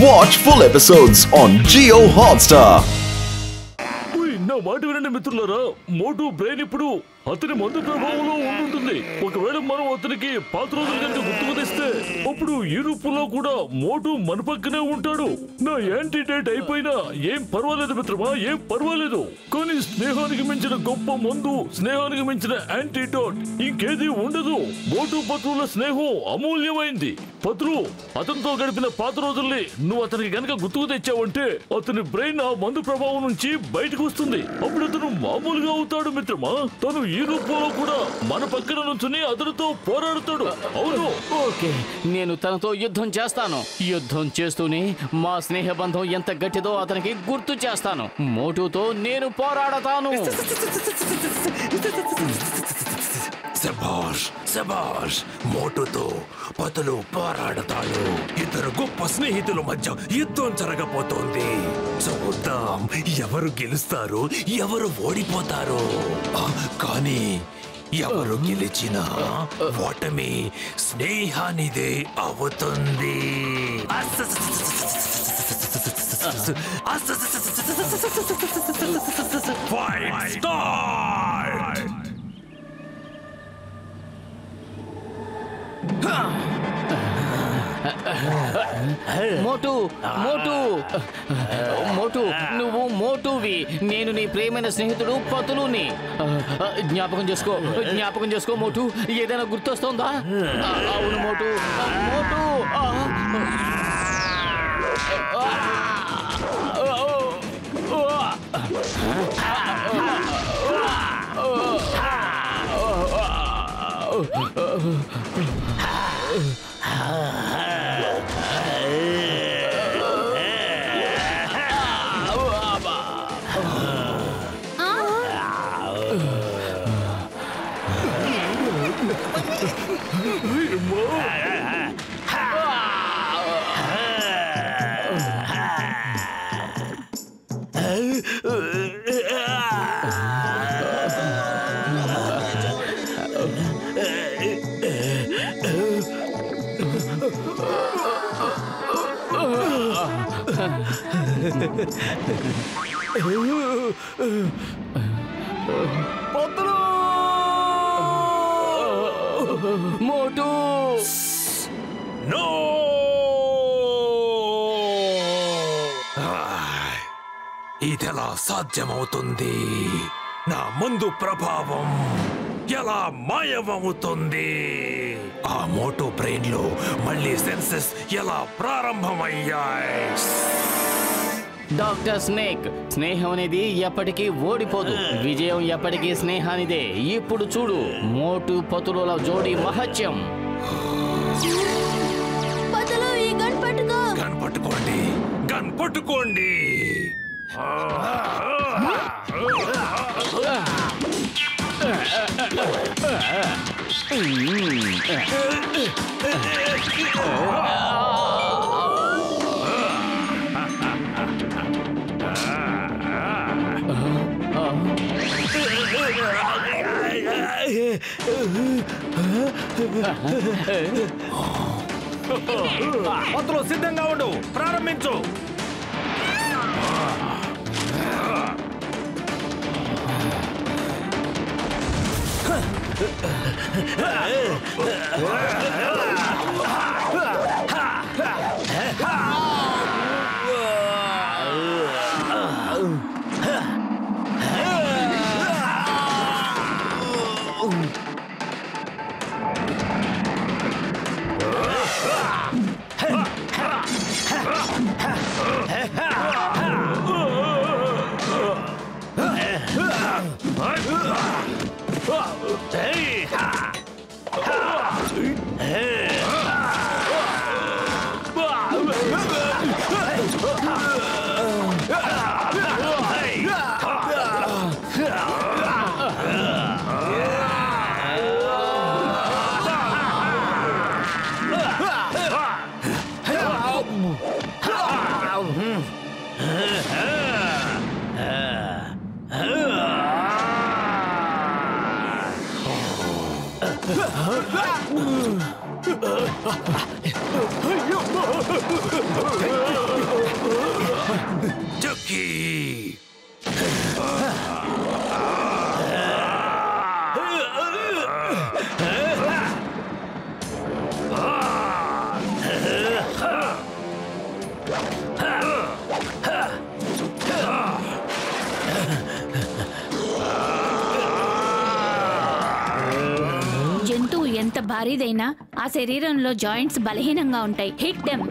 Watch full episodes on Jio Hotstar. నా మాట వినండి మిత్రులారా, మోటు బ్రెయిన్ ఇప్పుడు అతని మందు ప్రభావంలో ఉంటుంది. ఒకవేళ మనం అతనికి పాత రోజుల కనుక గుర్తుకు తెస్తే అప్పుడు ఈ రూపంలో కూడా మోటు మన పక్కనే ఉంటాడు. నా యాంటీడేట్ అయిపోయినా ఏం పర్వాలేదు మిత్రమా, ఏం పర్వాలేదు. కానీ స్నేహానికి మించిన గొప్ప మందు, స్నేహానికి మించిన యాంటీడోట్ ఇంకేది ఉండదు. మోటు పత్రుల స్నేహం అమూల్యమైంది. పత్రు అతనితో గడిపిన పాత రోజుల్ని నువ్వు అతనికి గనక గుర్తుకు తెచ్చావంటే అతని బ్రెయిన్ ఆ మందు ప్రభావం నుంచి బయటకు వస్తుంది. అప్పుడు అతను మామూలుగా అవుతాడు మిత్రమా. తను ఈ రూపంలో కూడా మన పక్కన నుంచుని అతనితో పోరాడుతాడు. అవును, ఓకే, నేను తనతో యుద్ధం చేస్తాను. యుద్ధం చేస్తూనే మా స్నేహ బంధం ఎంత గట్టిదో అతనికి గుర్తు చేస్తాను. మోటుతో నేను పోరాడతాను. శభాష్ శభాష్, మోటుతో పతులు పోరాడతాడు. ఇద్దరు గొప్ప స్నేహితుల మధ్య యుద్ధం జరగబోతోంది. చూద్దాం ఎవరు గెలుస్తారు, ఎవరు ఓడిపోతారు. కానీ ఎవరు గెలిచినా ఓటమి స్నేహానిదే అవుతుంది. Fight start. మోటు మోటు మోటు, నువ్వు మోటువి, నేను నీ ప్రియమైన స్నేహితుడు పతులుని. జ్ఞాపకం చేసుకో, జ్ఞాపకం చేసుకో మోటు. ఏదైనా గుర్తొస్తుందా? అవును మోటు, మోటు. మోటు నో! ఇదెలా సాధ్యమవుతుంది? నా ముందు ప్రభావం ఎలా మాయమవుతుంది? ఆ మోటో బ్రెయిన్ లో మళ్ళీ సెన్సెస్ ఎలా ప్రారంభమయ్యాయి? డాక్టర్ స్నేక్, స్నేహం అనేది ఎప్పటికీ ఓడిపోదు. విజయం ఎప్పటికీ స్నేహానిదే. ఇప్పుడు చూడు మోటు పతుల జోడి మహత్యం. గన్ పట్టుకోండి, గన్ పట్టుకోండి. పత్రులు సిద్ధంగా ఉండు, ప్రారంభించు. చుక్కీ జంతువు ఎంత భారీదైనా ఆ శరీరంలో జాయింట్స్ బలహీనంగా ఉంటాయి. Hit them.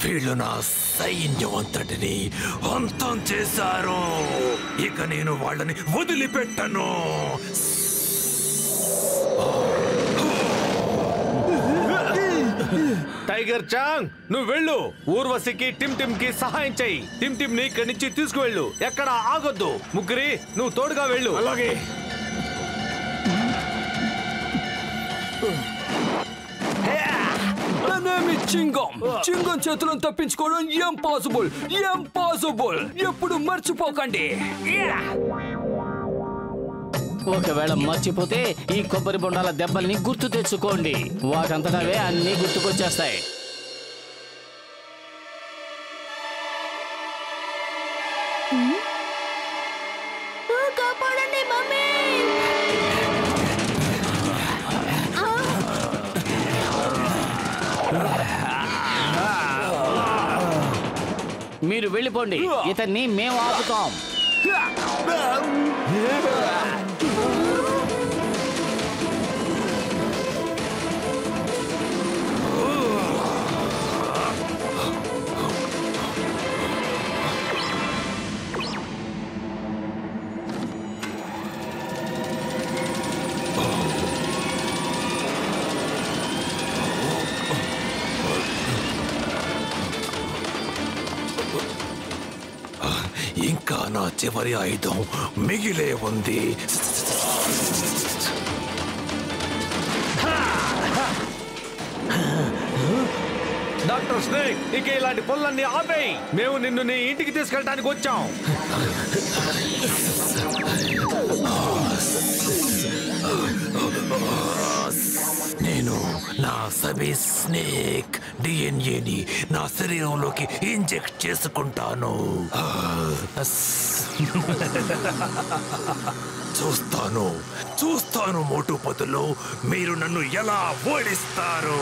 వీళ్ళు నా సైన్యవంతటిని అంతం చేశారు. ఇక నేను వాళ్ళని వదిలిపెట్టను. టైగర్ చాంగ్, నువ్వు వెళ్ళు. ఊర్వశికి టిమ్ టిమ్ కి సహాయం చెయ్యి. టిమ్ టిమ్ ని ఇక్కడి నుంచి తీసుకువెళ్ళు. ఎక్కడ ఆగొద్దు. ముగ్గురి, నువ్వు తోడుగా వెళ్ళు. అలాగే. చింగం చేతులను తప్పించుకోవడం ఇంపాసిబుల్. ఎప్పుడు మర్చిపోకండి. ఒకవేళ మర్చిపోతే ఈ కొబ్బరి బొండాల దెబ్బల్ని గుర్తు తెచ్చుకోండి. వాటంతటవే అన్ని గుర్తుకొచ్చేస్తాయి. కాపాడండి మమ్మీ. మీరు వెళ్ళిపోండి. ఇతన్ని మేము ఆపుతాం. ఇంకా నా చివరి ఆయుధం మిగిలే ఉంది. డాక్టర్ స్నేక్, ఇక ఇలాంటి పనులన్నీ ఆపేయి. మేము నిన్ను నీ ఇంటికి తీసుకెళ్ళడానికి వచ్చాం. నేను నా సబీ స్నేక్ డిఎన్ఏని నా శరీరంలోకి ఇంజెక్ట్ చేసుకుంటాను. చూస్తాను మోటుపతులు, మీరు నన్ను ఎలా ఓడిస్తారు.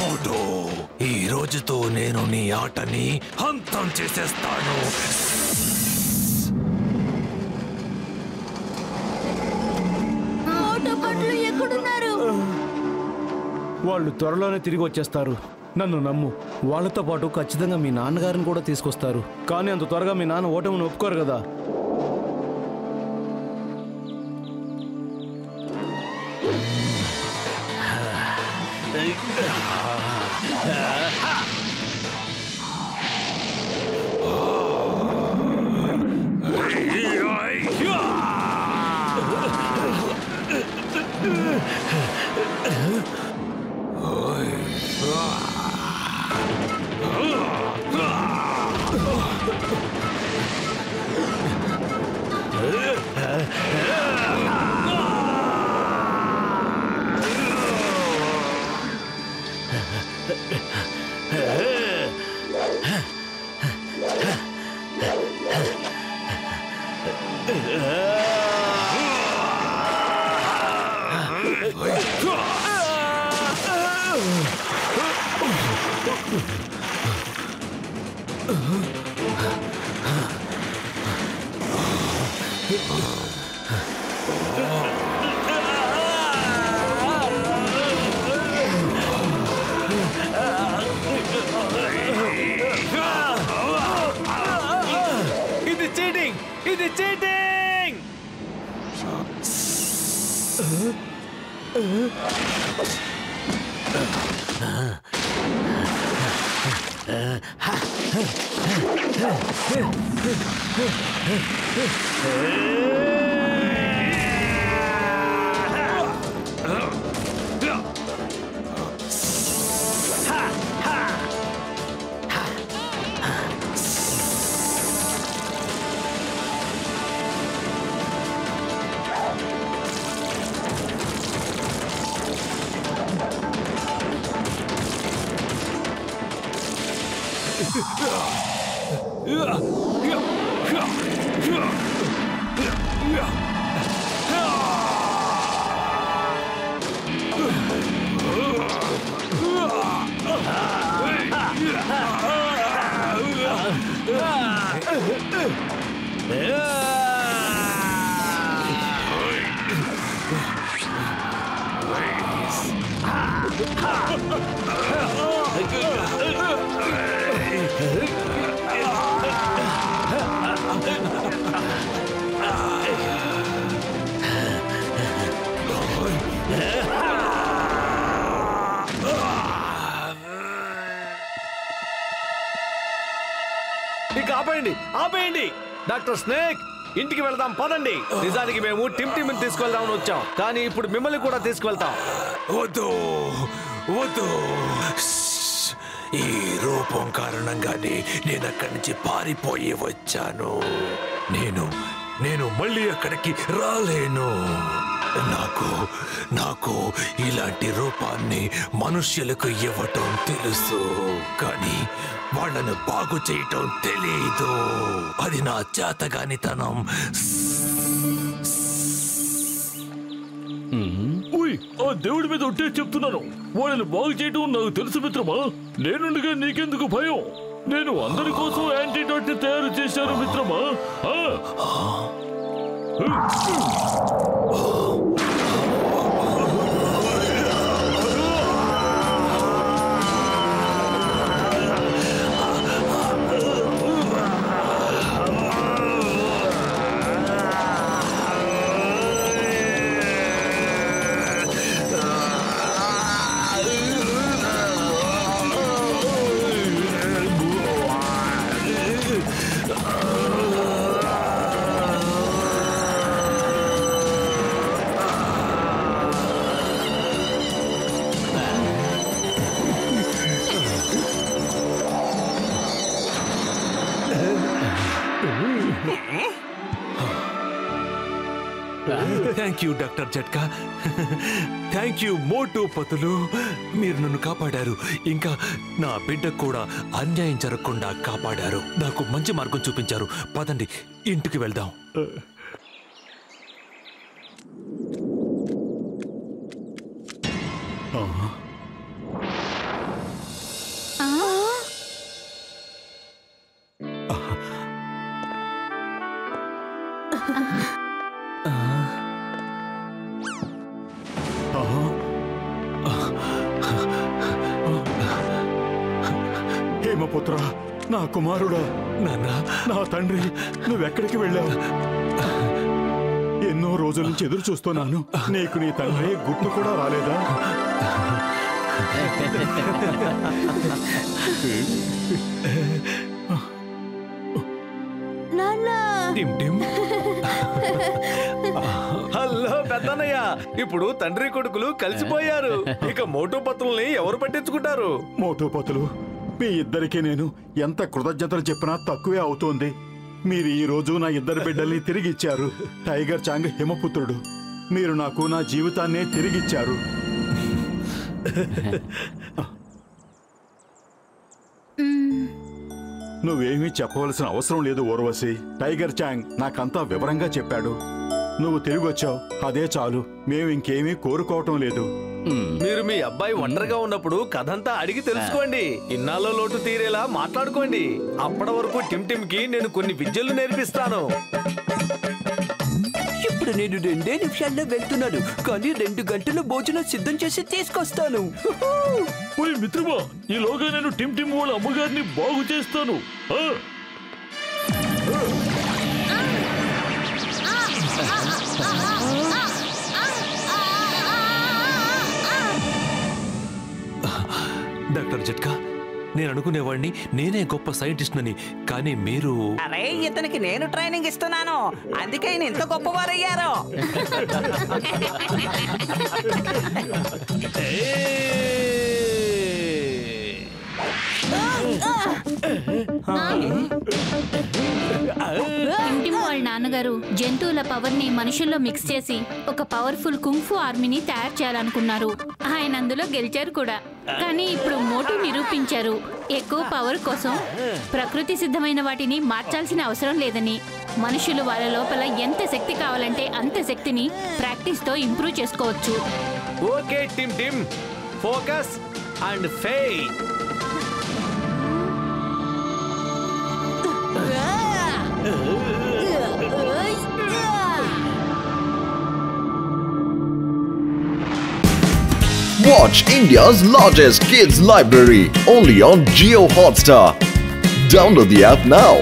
మోటూ, ఈ రోజుతో నేను నీ ఆటని అంతం చేసేస్తాను. వాళ్ళు త్వరలోనే తిరిగి వచ్చేస్తారు. నన్ను నమ్ము. వాళ్ళతో పాటు ఖచ్చితంగా మీ నాన్నగారిని కూడా తీసుకొస్తారు. కానీ అంత త్వరగా మీ నాన్న ఓటమిని ఒప్పుకోరు కదా. ఇది చీటింగ్, ఇది చీటింగ్. ఇక ఆపేయండి, ఆపేయండి. డాక్టర్ స్నేక్, ఇంటికి వెళ్దాం పదండి. నిజానికి మేము టిమ్ టిమ్ తీసుకెళ్దామని వచ్చాం, కానీ ఇప్పుడు మిమ్మల్ని కూడా తీసుకువెళ్తాం. వద్దు వద్దు, ఈ రూపం కారణంగానే నేను అక్కడి నుంచి పారిపోయి వచ్చాను. నేను మళ్ళీ అక్కడికి రాలేను. నాకు ఇలాంటి రూపాన్ని మనుష్యులకు ఇవ్వటం తెలుసు, కానీ వాళ్ళను బాగు చేయటం తెలీదు. అది నా చేతగానితనం. ఆ దేవుడి మీద ఉంటే చెప్తున్నాను, వాళ్ళని బాగు చేయటం నాకు తెలుసు మిత్రమా. నేనుండగా నీకెందుకు భయం? నేను అందరి కోసం యాంటీడోట్ ని తయారు చేశాను మిత్రమా. Thank you doctor Jhatka. Thank you Motu Patlu. మీరు నన్ను కాపాడారు. ఇంకా నా బిడ్డకు కూడా అన్యాయం జరగకుండా కాపాడారు. నాకు మంచి మార్గం చూపించారు. పదండి, ఇంటికి వెళ్దాం. హేమపుత్ర, నా కుమారుడా, నాన్న, నా తండ్రి, నువ్వెక్కడికి వెళ్ళావు? ఎన్నో రోజుల నుంచి ఎదురు చూస్తున్నాను. నీకు నీ తండ్రి గుర్తు కూడా రాలేదా? హలో పెద్దన్నయ్య, ఇప్పుడు తండ్రి కొడుకులు కలిసిపోయారు. ఇక మోటు పత్రుల్ని ఎవరు పట్టించుకుంటారు? మోటు పతులు, మీ ఇద్దరికి నేను ఎంత కృతజ్ఞతలు చెప్పినా తక్కువే అవుతోంది. మీరు ఈ రోజు నా ఇద్దరు బిడ్డల్ని తిరిగిచ్చారు. టైగర్ చాంగ్ హిమపుత్రుడు, మీరు నాకు నా జీవితాన్నే తిరిగిచ్చారు. నువ్వేమీ చెప్పవలసిన అవసరం లేదు ఊర్వశి. టైగర్ చాంగ్ నాకంతా వివరంగా చెప్పాడు. నువ్వు తిరిగొచ్చావు, అదే చాలు. మేము ఇంకేమీ కోరుకోవటం లేదు. మీరు మీ అబ్బాయి ఒంటరిగా ఉన్నప్పుడు కథంతా అడిగి తెలుసుకోండి. ఇన్నాళ్ళ లోటు తీరేలా మాట్లాడుకోండి. అప్పటి వరకు టిమ్ టిమ్ కి నేను కొన్ని విద్యలు నేర్పిస్తాను. ఇప్పుడు నేను 2 నిమిషాల్లో వెళ్తున్నాను, కానీ 2 గంటల భోజనం సిద్ధం చేసి తీసుకొస్తాను. ఓయ్ మిత్రమా, ఈలోగా నేను టిమ్ టిమ్ వాళ్ళ అమ్మగారిని బాగు చేస్తాను. డాక్టర్ జట్కా, నేను అనుకునేవాడిని నేనే గొప్ప సైంటిస్ట్ అని, కానీ మీరు... అరే, ఇతనికి నేను ట్రైనింగ్ ఇస్తున్నాను, అందుకే ఈయన ఇంత గొప్పవారయ్యారు. టిమ్ వాళ్ళ నాన్నగారు జంతువుల పవర్ ని మనుషుల్లో మిక్స్ చేసి ఒక పవర్ఫుల్ కుంఫు ఆర్మీని తయారు చేయాలనుకున్నారు. ఆయన అందులో గెలిచారు కూడా. కానీ ఇప్పుడు మోటు నిరూపించారు, ఎక్కువ పవర్ కోసం ప్రకృతి సిద్ధమైన వాటిని మార్చాల్సిన అవసరం లేదని. మనుషులు వాళ్ళ లోపల ఎంత శక్తి కావాలంటే అంత శక్తిని ప్రాక్టీస్ తో ఇంప్రూవ్ చేసుకోవచ్చు. ఓకే టిమ్ టిమ్, focus and faith. Watch India's largest kids library only on Jio Hotstar. Download the app now.